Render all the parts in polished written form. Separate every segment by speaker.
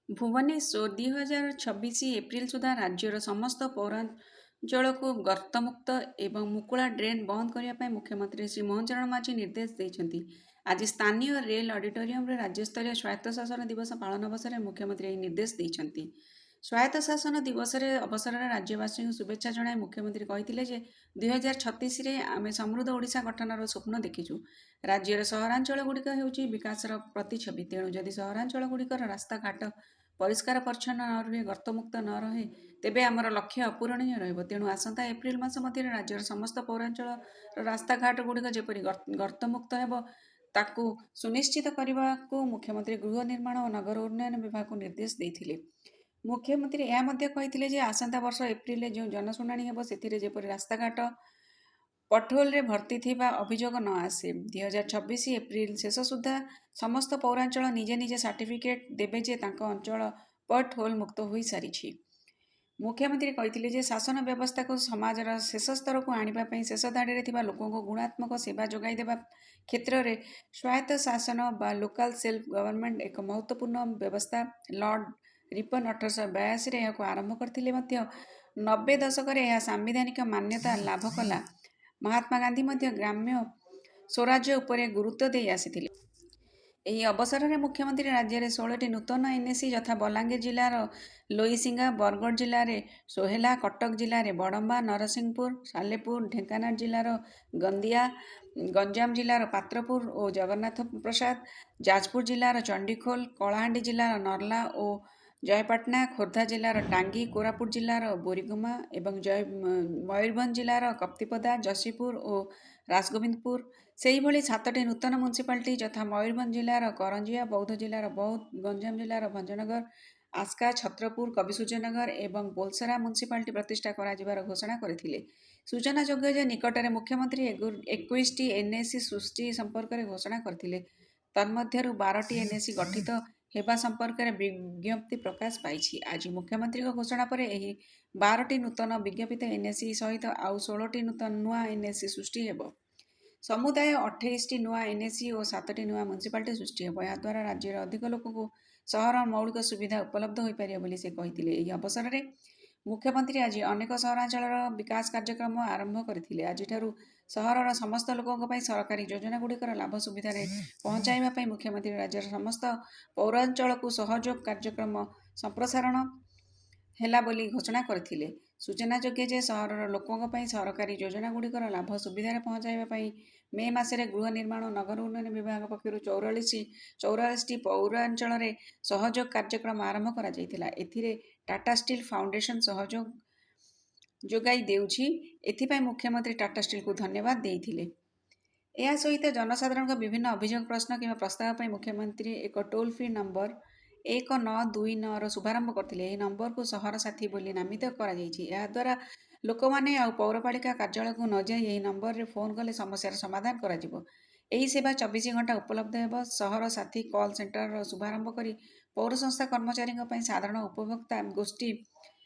Speaker 1: Bhubaneswar 2026 April ସୁଦ୍ଧା ରାଜ୍ୟର ସମସ୍ତ ପୌରାଞ୍ଚଳକୁ ଗର୍ତ୍ତମୁକ୍ତ ଏବଂ ମୁକୁଳା ଡ୍ରେନ୍ ବନ୍ଦ କରିବା ପାଇଁ ମୁଖ୍ୟମନ୍ତ୍ରୀ ଶ୍ରୀ ମୋହନ ଚରଣ ମାଝୀ ନିର୍ଦ୍ଦେଶ ଦେଇଛନ୍ତି। ଆଜି ସ୍ଥାନୀୟ ରେଲ ଅଡିଟୋରିୟମରେ ରାଜ୍ୟସ୍ତରୀୟ ସ୍ୱାୟତ୍ତ ଶାସନ ଦିବସ ପାଳନ ଅବସରରେ ମୁଖ୍ୟମନ୍ତ୍ରୀ ଏହି ନିର୍ଦ୍ଦେଶ ଦେଇଛନ୍ତି। ସ୍ୱାୟତ୍ତ ଶାସନ ଦିବସରେ ଅବସରରେ ରାଜ୍ୟବାସୀଙ୍କୁ ଶୁଭେଚ୍ଛା ଜଣାଇ ମୁଖ୍ୟମନ୍ତ୍ରୀ କହିଥିଲେ ଯେ 2036ରେ ଆମେ ସମୃଦ୍ଧ ଓଡ଼ିଶା ଗଠନର ସ୍ୱପ୍ନ ଦେଖିଛୁ। ରାଜ୍ୟର ସହରାଞ୍ଚଳଗୁଡ଼ିକ ହେଉଛି ବିକାଶର ପ୍ରତିଛବି। ତେଣୁ ଯଦି ସହରାଞ୍ଚଳଗୁଡ଼ିକର ରାସ୍ତାଘାଟ ପରିଷ୍କାର ପରିଚ୍ଛନ୍ନ ନ ରୁହେ, ଗର୍ତ୍ତମୁକ୍ତ ନ ରହେ, ତେବେ ଆମର ଲକ୍ଷ୍ୟ ଅପୂରଣୀୟ ରହିବ। ତେଣୁ ଆସନ୍ତା ଏପ୍ରିଲ ମାସ ମଧ୍ୟରେ ରାଜ୍ୟର ସମସ୍ତ ପୌରାଞ୍ଚଳର ରାସ୍ତାଘାଟଗୁଡ଼ିକ ଯେପରି ଗର୍ତ୍ତମୁକ୍ତ ହେବ, ତାକୁ ସୁନିଶ୍ଚିତ କରିବାକୁ ମୁଖ୍ୟମନ୍ତ୍ରୀ ଗୃହ ନିର୍ମାଣ ଓ ନଗର ଉନ୍ନୟନ ବିଭାଗକୁ ନିର୍ଦ୍ଦେଶ ଦେଇଥିଲେ। ମୁଖ୍ୟମନ୍ତ୍ରୀ ଏହା ମଧ୍ୟ କହିଥିଲେ ଯେ ଆସନ୍ତା ବର୍ଷ ଏପ୍ରିଲରେ ଯେଉଁ ଜନଶୁଣାଣି ହେବ, ସେଥିରେ ଯେପରି ରାସ୍ତାଘାଟ ପଟହୋଲରେ ଭର୍ତ୍ତି ଥିବା ଅଭିଯୋଗ ନ ଆସେ। 2026 ଏପ୍ରିଲ ଶେଷ ସୁଦ୍ଧା ସମସ୍ତ ପୌରାଞ୍ଚଳ ନିଜେ ନିଜେ ସାର୍ଟିଫିକେଟ୍ ଦେବେ ଯେ ତାଙ୍କ ଅଞ୍ଚଳ ପଟହୋଲ ମୁକ୍ତ ହୋଇସାରିଛି। ମୁଖ୍ୟମନ୍ତ୍ରୀ କହିଥିଲେ ଯେ ଶାସନ ବ୍ୟବସ୍ଥାକୁ ସମାଜର ଶେଷ ସ୍ତରକୁ ଆଣିବା ପାଇଁ ଶେଷ ଧାଡ଼ିରେ ଥିବା ଲୋକଙ୍କୁ ଗୁଣାତ୍ମକ ସେବା ଯୋଗାଇ ଦେବା କ୍ଷେତ୍ରରେ ସ୍ୱାୟତ୍ତ ଶାସନ ବା ଲୋକାଲ ସେଲ୍ଫ ଗଭର୍ଣ୍ଣମେଣ୍ଟ ଏକ ମହତ୍ତ୍ୱପୂର୍ଣ୍ଣ ବ୍ୟବସ୍ଥା। ଲର୍ଡ ରିପନ୍ 1882ରେ ଏହାକୁ ଆରମ୍ଭ କରିଥିଲେ ମଧ୍ୟ 90 ଦଶକରେ ଏହା ସାମ୍ବିଧାନିକ ମାନ୍ୟତା ଲାଭ କଲା। ମହାତ୍ମା ଗାନ୍ଧୀ ମଧ୍ୟ ଗ୍ରାମ୍ୟ ସ୍ୱରାଜ୍ୟ ଉପରେ ଗୁରୁତ୍ୱ ଦେଇ ଆସିଥିଲେ। ଏହି ଅବସରରେ ମୁଖ୍ୟମନ୍ତ୍ରୀ ରାଜ୍ୟରେ 16ଟି ନୂତନ ଏନ୍ଏସି ଯଥା ବଲାଙ୍ଗୀର ଜିଲ୍ଲାର ଲୋଇସିଙ୍ଗା, ବରଗଡ଼ ଜିଲ୍ଲାରେ ସୋହେଲା, କଟକ ଜିଲ୍ଲାରେ ବଡ଼ମ୍ବା, ନରସିଂହପୁର, ସାଲେପୁର, ଢେଙ୍କାନାଳ ଜିଲ୍ଲାର ଗନ୍ଦିଆ, ଗଞ୍ଜାମ ଜିଲ୍ଲାର ପାତ୍ରପୁର ଓ ଜଗନ୍ନାଥପ୍ରସାଦ, ଯାଜପୁର ଜିଲ୍ଲାର ଚଣ୍ଡିଖୋଲ, କଳାହାଣ୍ଡି ଜିଲ୍ଲାର ନର୍ଲା ଓ ଜୟପାଟନା, ଖୋର୍ଦ୍ଧା ଜିଲ୍ଲାର ଟାଙ୍ଗୀ, କୋରାପୁଟ ଜିଲ୍ଲାର ବୋରିଗୁମା ଏବଂ ମୟୂରଭଞ୍ଜ ଜିଲ୍ଲାର କପ୍ତିପଦା, ଯଶୀପୁର ଓ ରାସଗୋବିନ୍ଦପୁର। ସେହିଭଳି 7ଟି ନୂତନ ମ୍ୟୁନିସିପାଲିଟି ଯଥା ମୟୂରଭଞ୍ଜ ଜିଲ୍ଲାର କରଞ୍ଜିଆ, ବୌଦ୍ଧ ଜିଲ୍ଲାର ବୌଦ୍ଧ, ଗଞ୍ଜାମ ଜିଲ୍ଲାର ଭଞ୍ଜନଗର, ଆସ୍କା, ଛତ୍ରପୁର, କବିସୂର୍ଯ୍ୟନଗର ଏବଂ ବୋଲସରା ମ୍ୟୁନିସିପାଲିଟି ପ୍ରତିଷ୍ଠା କରାଯିବାର ଘୋଷଣା କରିଥିଲେ। ସୂଚନାଯୋଗ୍ୟ ଯେ ନିକଟରେ ମୁଖ୍ୟମନ୍ତ୍ରୀ 21ଟି ଏନ୍ଏସି ସୃଷ୍ଟି ସମ୍ପର୍କରେ ଘୋଷଣା କରିଥିଲେ। ତନ୍ମଧ୍ୟରୁ 12ଟି ଏନ୍ଏସି ଗଠିତ ହେବା ସମ୍ପର୍କରେ ବିଜ୍ଞପ୍ତି ପ୍ରକାଶ ପାଇଛି। ଆଜି ମୁଖ୍ୟମନ୍ତ୍ରୀଙ୍କ ଘୋଷଣା ପରେ ଏହି 12ଟି ନୂତନ ବିଜ୍ଞପିତ ଏନ୍ଏସି ସହିତ ଆଉ 16ଟି ନୂଆ ଏନ୍ଏସି ସୃଷ୍ଟି ହେବ। ସମୁଦାୟ 28ଟି ନୂଆ ଏନ୍ଏସି ଓ 7ଟି ନୂଆ ମ୍ୟୁନିସିପାଲିଟି ସୃଷ୍ଟି ହେବ। ଏହାଦ୍ୱାରା ରାଜ୍ୟରେ ଅଧିକ ଲୋକଙ୍କୁ ସହର ମୌଳିକ ସୁବିଧା ଉପଲବ୍ଧ ହୋଇପାରିବ ବୋଲି ସେ କହିଥିଲେ। ଏହି ଅବସରରେ ମୁଖ୍ୟମନ୍ତ୍ରୀ ଆଜି ଅନେକ ସହରାଞ୍ଚଳର ବିକାଶ କାର୍ଯ୍ୟକ୍ରମ ଆରମ୍ଭ କରିଥିଲେ। ଆଜିଠାରୁ ସହରର ସମସ୍ତ ଲୋକଙ୍କ ପାଇଁ ସରକାରୀ ଯୋଜନାଗୁଡ଼ିକର ଲାଭ ସୁବିଧାରେ ପହଞ୍ଚାଇବା ପାଇଁ ମୁଖ୍ୟମନ୍ତ୍ରୀ ରାଜ୍ୟର ସମସ୍ତ ପୌରାଞ୍ଚଳକୁ ସହଯୋଗ କାର୍ଯ୍ୟକ୍ରମ ସମ୍ପ୍ରସାରଣ ହେଲା ବୋଲି ଘୋଷଣା କରିଥିଲେ। ସୂଚନାଯୋଗ୍ୟ ଯେ ସହରର ଲୋକଙ୍କ ପାଇଁ ସରକାରୀ ଯୋଜନାଗୁଡ଼ିକର ଲାଭ ସୁବିଧାରେ ପହଞ୍ଚାଇବା ପାଇଁ ମେ ମାସରେ ଗୃହ ନିର୍ମାଣ ଓ ନଗର ଉନ୍ନୟନ ବିଭାଗ ପକ୍ଷରୁ 44ଟି ପୌରାଞ୍ଚଳରେ ସହଯୋଗ କାର୍ଯ୍ୟକ୍ରମ ଆରମ୍ଭ କରାଯାଇଥିଲା। ଏଥିରେ ଟାଟା ଷ୍ଟିଲ୍ ଫାଉଣ୍ଡେସନ ସହଯୋଗ ଯୋଗାଇ ଦେଉଛି। ଏଥିପାଇଁ ମୁଖ୍ୟମନ୍ତ୍ରୀ ଟାଟା ଷ୍ଟିଲକୁ ଧନ୍ୟବାଦ ଦେଇଥିଲେ। ଏହା ସହିତ ଜନସାଧାରଣଙ୍କ ବିଭିନ୍ନ ଅଭିଯୋଗ, ପ୍ରଶ୍ନ କିମ୍ବା ପ୍ରସ୍ତାବ ପାଇଁ ମୁଖ୍ୟମନ୍ତ୍ରୀ ଏକ ଟୋଲ୍ ଫ୍ରି ନମ୍ବର 1929ର ଶୁଭାରମ୍ଭ କରିଥିଲେ। ଏହି ନମ୍ବରକୁ ସହର ସାଥୀ ବୋଲି ନାମିତ କରାଯାଇଛି। ଏହାଦ୍ୱାରା ଲୋକମାନେ ଆଉ ପୌରପାଳିକା କାର୍ଯ୍ୟାଳୟକୁ ନ ଯାଇ ଏହି ନମ୍ବରରେ ଫୋନ୍ କଲେ ସମସ୍ୟାର ସମାଧାନ କରାଯିବ। ଏହି ସେବା 24 ଘଣ୍ଟା ଉପଲବ୍ଧ ହେବ। ସହର ସାଥୀ କଲ୍ ସେଣ୍ଟରର ଶୁଭାରମ୍ଭ କରି ପୌର ସଂସ୍ଥା କର୍ମଚାରୀଙ୍କ ପାଇଁ ସାଧାରଣ ଉପଭୋକ୍ତା ଗୋଷ୍ଠୀ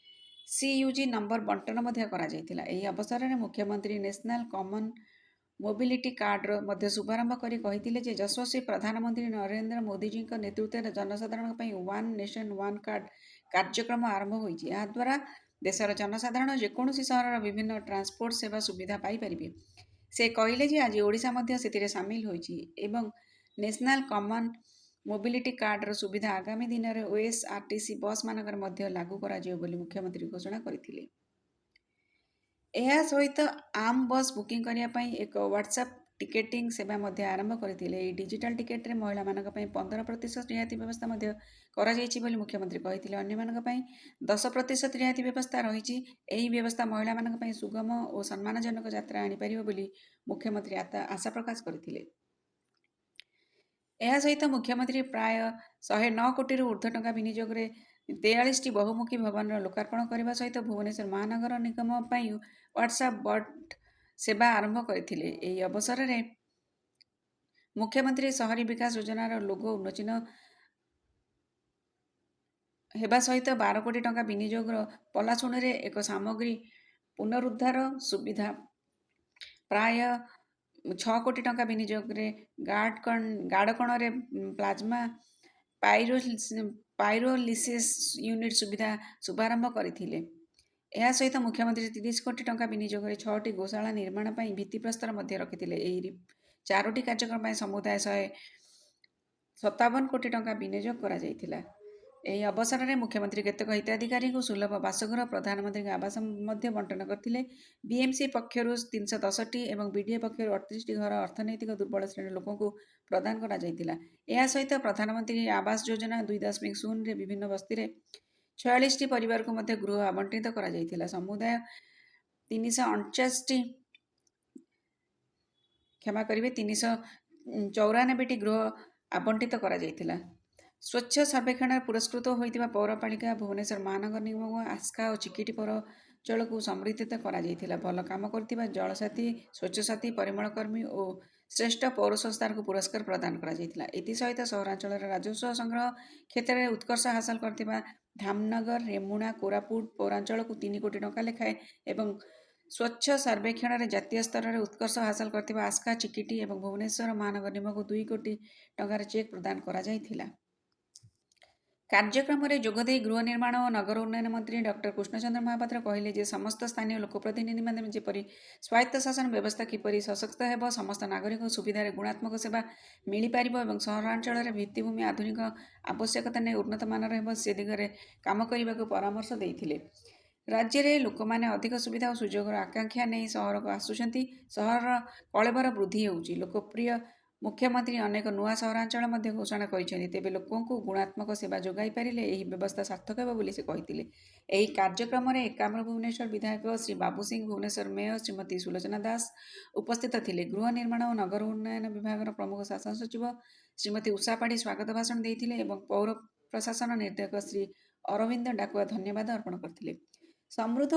Speaker 1: CUG ନମ୍ବର ବଣ୍ଟନ ମଧ୍ୟ କରାଯାଇଥିଲା। ଏହି ଅବସରରେ ମୁଖ୍ୟମନ୍ତ୍ରୀ ନ୍ୟାସନାଲ କମନ ମୋବିଲିଟି କାର୍ଡର ମଧ୍ୟ ଶୁଭାରମ୍ଭ କରି କହିଥିଲେ ଯେ ଯଶସ୍ୱୀ ପ୍ରଧାନମନ୍ତ୍ରୀ ନରେନ୍ଦ୍ର ମୋଦିଜୀଙ୍କ ନେତୃତ୍ୱରେ ଜନସାଧାରଣଙ୍କ ପାଇଁ ୱାନ୍ ନେସନ୍ ୱାନ୍ କାର୍ଡ କାର୍ଯ୍ୟକ୍ରମ ଆରମ୍ଭ ହୋଇଛି। ଏହାଦ୍ୱାରା ଦେଶର ଜନସାଧାରଣ ଯେକୌଣସି ସହରର ବିଭିନ୍ନ ଟ୍ରାନ୍ସପୋର୍ଟ ସେବା ସୁବିଧା ପାଇପାରିବେ। ସେ କହିଲେ ଯେ ଆଜି ଓଡ଼ିଶା ମଧ୍ୟ ସେଥିରେ ସାମିଲ ହୋଇଛି ଏବଂ ନ୍ୟାସନାଲ କମନ ମୋବିଲିଟି କାର୍ଡର ସୁବିଧା ଆଗାମୀ ଦିନରେ OSRTC ବସ୍ ମାନଙ୍କରେ ମଧ୍ୟ ଲାଗୁ କରାଯିବ ବୋଲି ମୁଖ୍ୟମନ୍ତ୍ରୀ ଘୋଷଣା କରିଥିଲେ। ଏହା ସହିତ ଆମ୍ ବସ୍ ବୁକିଂ କରିବା ପାଇଁ ଏକ ହ୍ୱାଟ୍ସଆପ୍ ଟିକେଟିଂ ସେବା ମଧ୍ୟ ଆରମ୍ଭ କରିଥିଲେ। ଏହି ଡିଜିଟାଲ ଟିକେଟରେ ମହିଳାମାନଙ୍କ ପାଇଁ 15% ରିହାତି ବ୍ୟବସ୍ଥା ମଧ୍ୟ କରାଯାଇଛି ବୋଲି ମୁଖ୍ୟମନ୍ତ୍ରୀ କହିଥିଲେ। ଅନ୍ୟମାନଙ୍କ ପାଇଁ 10% ରିହାତି ବ୍ୟବସ୍ଥା ରହିଛି। ଏହି ବ୍ୟବସ୍ଥା ମହିଳାମାନଙ୍କ ପାଇଁ ସୁଗମ ଓ ସମ୍ମାନଜନକ ଯାତ୍ରା ଆଣିପାରିବ ବୋଲି ମୁଖ୍ୟମନ୍ତ୍ରୀ ଆଶା ପ୍ରକାଶ କରିଥିଲେ। ଏହା ସହିତ ମୁଖ୍ୟମନ୍ତ୍ରୀ ପ୍ରାୟ 109 କୋଟିରୁ ଉର୍ଦ୍ଧ୍ୱ ଟଙ୍କା ବିନିଯୋଗରେ 43ଟି ବହୁମୁଖୀ ଭବନର ଲୋକାର୍ପଣ କରିବା ସହିତ ଭୁବନେଶ୍ୱର ମହାନଗର ନିଗମ ପାଇଁ ହ୍ୱାଟ୍ସଆପ୍ ବଟ୍ ସେବା ଆରମ୍ଭ କରିଥିଲେ। ଏହି ଅବସରରେ ମୁଖ୍ୟମନ୍ତ୍ରୀ ସହରୀ ବିକାଶ ଯୋଜନାର ଲୋଗୋ ଉନ୍ମୋଚନ ହେବା ସହିତ 12 କୋଟି ଟଙ୍କା ବିନିଯୋଗର ପଲାଶୁଣୀରେ ଏକ ସାମଗ୍ରୀ ପୁନରୁଦ୍ଧାର ସୁବିଧା, ପ୍ରାୟ 6 କୋଟି ଟଙ୍କା ବିନିଯୋଗରେ ଗାଡ଼କଣରେ ପ୍ଲାଜମା ପାଇରୋଲିସିସ୍ ୟୁନିଟ୍ ସୁବିଧା ଶୁଭାରମ୍ଭ କରିଥିଲେ। ଏହା ସହିତ ମୁଖ୍ୟମନ୍ତ୍ରୀ 30 କୋଟି ଟଙ୍କା ବିନିଯୋଗରେ 6ଟି ଗୋଶାଳା ନିର୍ମାଣ ପାଇଁ ଭିତ୍ତିପ୍ରସ୍ତର ମଧ୍ୟ ରଖିଥିଲେ। ଏହି 4ଟି କାର୍ଯ୍ୟକ୍ରମ ପାଇଁ ସମୁଦାୟ 157 କୋଟି ଟଙ୍କା ବିନିଯୋଗ କରାଯାଇଥିଲା। ଏହି ଅବସରରେ ମୁଖ୍ୟମନ୍ତ୍ରୀ କେତେକ ହିତାଧିକାରୀଙ୍କୁ ସୁଲଭ ବାସଗୃହ, ପ୍ରଧାନମନ୍ତ୍ରୀଙ୍କ ଆବାସ ମଧ୍ୟ ବଣ୍ଟନ କରିଥିଲେ। ବିଏମ୍ସି ପକ୍ଷରୁ 310ଟି ଏବଂ ବିଡିଏ ପକ୍ଷରୁ 38ଟି ଘର ଅର୍ଥନୈତିକ ଦୁର୍ବଳ ଶ୍ରେଣୀର ଲୋକଙ୍କୁ ପ୍ରଦାନ କରାଯାଇଥିଲା। ଏହା ସହିତ ପ୍ରଧାନମନ୍ତ୍ରୀ ଆବାସ ଯୋଜନା 2.0ରେ ବିଭିନ୍ନ ବସ୍ତିରେ 46ଟି ପରିବାରକୁ ମଧ୍ୟ ଗୃହ ଆବଣ୍ଟିତ କରାଯାଇଥିଲା। ସମୁଦାୟ 394ଟି ଗୃହ ଆବଣ୍ଟିତ କରାଯାଇଥିଲା। ସ୍ୱଚ୍ଛ ସର୍ବେକ୍ଷଣରେ ପୁରସ୍କୃତ ହୋଇଥିବା ପୌରପାଳିକା ଭୁବନେଶ୍ୱର ମହାନଗର ନିଗମ, ଆସ୍କା ଓ ଚିକିଟି ପୌରାଞ୍ଚଳକୁ ସମ୍ବର୍ଦ୍ଧିତ କରାଯାଇଥିଲା। ଭଲ କାମ କରୁଥିବା ଜଳସାଥୀ, ସ୍ୱଚ୍ଛସାଥୀ, ପରିମଳକର୍ମୀ ଓ ଶ୍ରେଷ୍ଠ ପୌର ସଂସ୍ଥାକୁ ପୁରସ୍କାର ପ୍ରଦାନ କରାଯାଇଥିଲା। ଏଥିସହିତ ସହରାଞ୍ଚଳର ରାଜସ୍ୱ ସଂଗ୍ରହ କ୍ଷେତ୍ରରେ ଉତ୍କର୍ଷ ହାସଲ କରିଥିବା ଧାମନଗର, ରେମୁଣା, କୋରାପୁଟ ପୌରାଞ୍ଚଳକୁ 3 କୋଟି ଟଙ୍କା ଲେଖାଏଁ ଏବଂ ସ୍ୱଚ୍ଛ ସର୍ବେକ୍ଷଣରେ ଜାତୀୟ ସ୍ତରରେ ଉତ୍କର୍ଷ ହାସଲ କରିଥିବା ଆସ୍କା, ଚିକିଟି ଏବଂ ଭୁବନେଶ୍ୱର ମହାନଗର ନିଗମକୁ 2 କୋଟି ଟଙ୍କାର ଚେକ୍ ପ୍ରଦାନ କରାଯାଇଥିଲା। କାର୍ଯ୍ୟକ୍ରମରେ ଯୋଗଦେଇ ଗୃହ ନିର୍ମାଣ ଓ ନଗର ଉନ୍ନୟନ ମନ୍ତ୍ରୀ ଡକ୍ଟର କୃଷ୍ଣଚନ୍ଦ୍ର ମହାପାତ୍ର କହିଲେ ଯେ ସମସ୍ତ ସ୍ଥାନୀୟ ଲୋକପ୍ରତିନିଧିମାନେ ଯେପରି ସ୍ୱାୟତ୍ତ ଶାସନ ବ୍ୟବସ୍ଥା କିପରି ସଶକ୍ତ ହେବ, ସମସ୍ତ ନାଗରିକଙ୍କୁ ସୁବିଧାରେ ଗୁଣାତ୍ମକ ସେବା ମିଳିପାରିବ ଏବଂ ସହରାଞ୍ଚଳରେ ଭିତ୍ତିଭୂମି ଆଧୁନିକ ଆବଶ୍ୟକତା ନେଇ ଉନ୍ନତମାନର ହେବ, ସେ ଦିଗରେ କାମ କରିବାକୁ ପରାମର୍ଶ ଦେଇଥିଲେ। ରାଜ୍ୟରେ ଲୋକମାନେ ଅଧିକ ସୁବିଧା ଓ ସୁଯୋଗର ଆକାଂକ୍ଷା ନେଇ ସହରକୁ ଆସୁଛନ୍ତି। ସହରର କଳେବର ବୃଦ୍ଧି ହେଉଛି। ଲୋକପ୍ରିୟ ମୁଖ୍ୟମନ୍ତ୍ରୀ ଅନେକ ନୂଆ ସହରାଞ୍ଚଳ ମଧ୍ୟ ଘୋଷଣା କରିଛନ୍ତି। ତେବେ ଲୋକଙ୍କୁ ଗୁଣାତ୍ମକ ସେବା ଯୋଗାଇ ପାରିଲେ ଏହି ବ୍ୟବସ୍ଥା ସାର୍ଥକ ହେବ ବୋଲି ସେ କହିଥିଲେ। ଏହି କାର୍ଯ୍ୟକ୍ରମରେ ଏକାମ୍ର ଭୁବନେଶ୍ୱର ବିଧାୟକ ଶ୍ରୀ ବାବୁ ସିଂ, ଭୁବନେଶ୍ୱର ମେୟର ଶ୍ରୀମତୀ ସୁଲୋଚନା ଦାସ ଉପସ୍ଥିତ ଥିଲେ। ଗୃହ ନିର୍ମାଣ ଓ ନଗର ଉନ୍ନୟନ ବିଭାଗର ପ୍ରମୁଖ ଶାସନ ସଚିବ ଶ୍ରୀମତୀ ଉଷା ପାଢ଼ୀ ସ୍ୱାଗତ ଭାଷଣ ଦେଇଥିଲେ ଏବଂ ପୌର ପ୍ରଶାସନ ନିର୍ଦ୍ଦେଶକ ଶ୍ରୀ ଅରବିନ୍ଦ ଡାକୁଆ ଧନ୍ୟବାଦ ଅର୍ପଣ କରିଥିଲେ। ସମୃଦ୍ଧ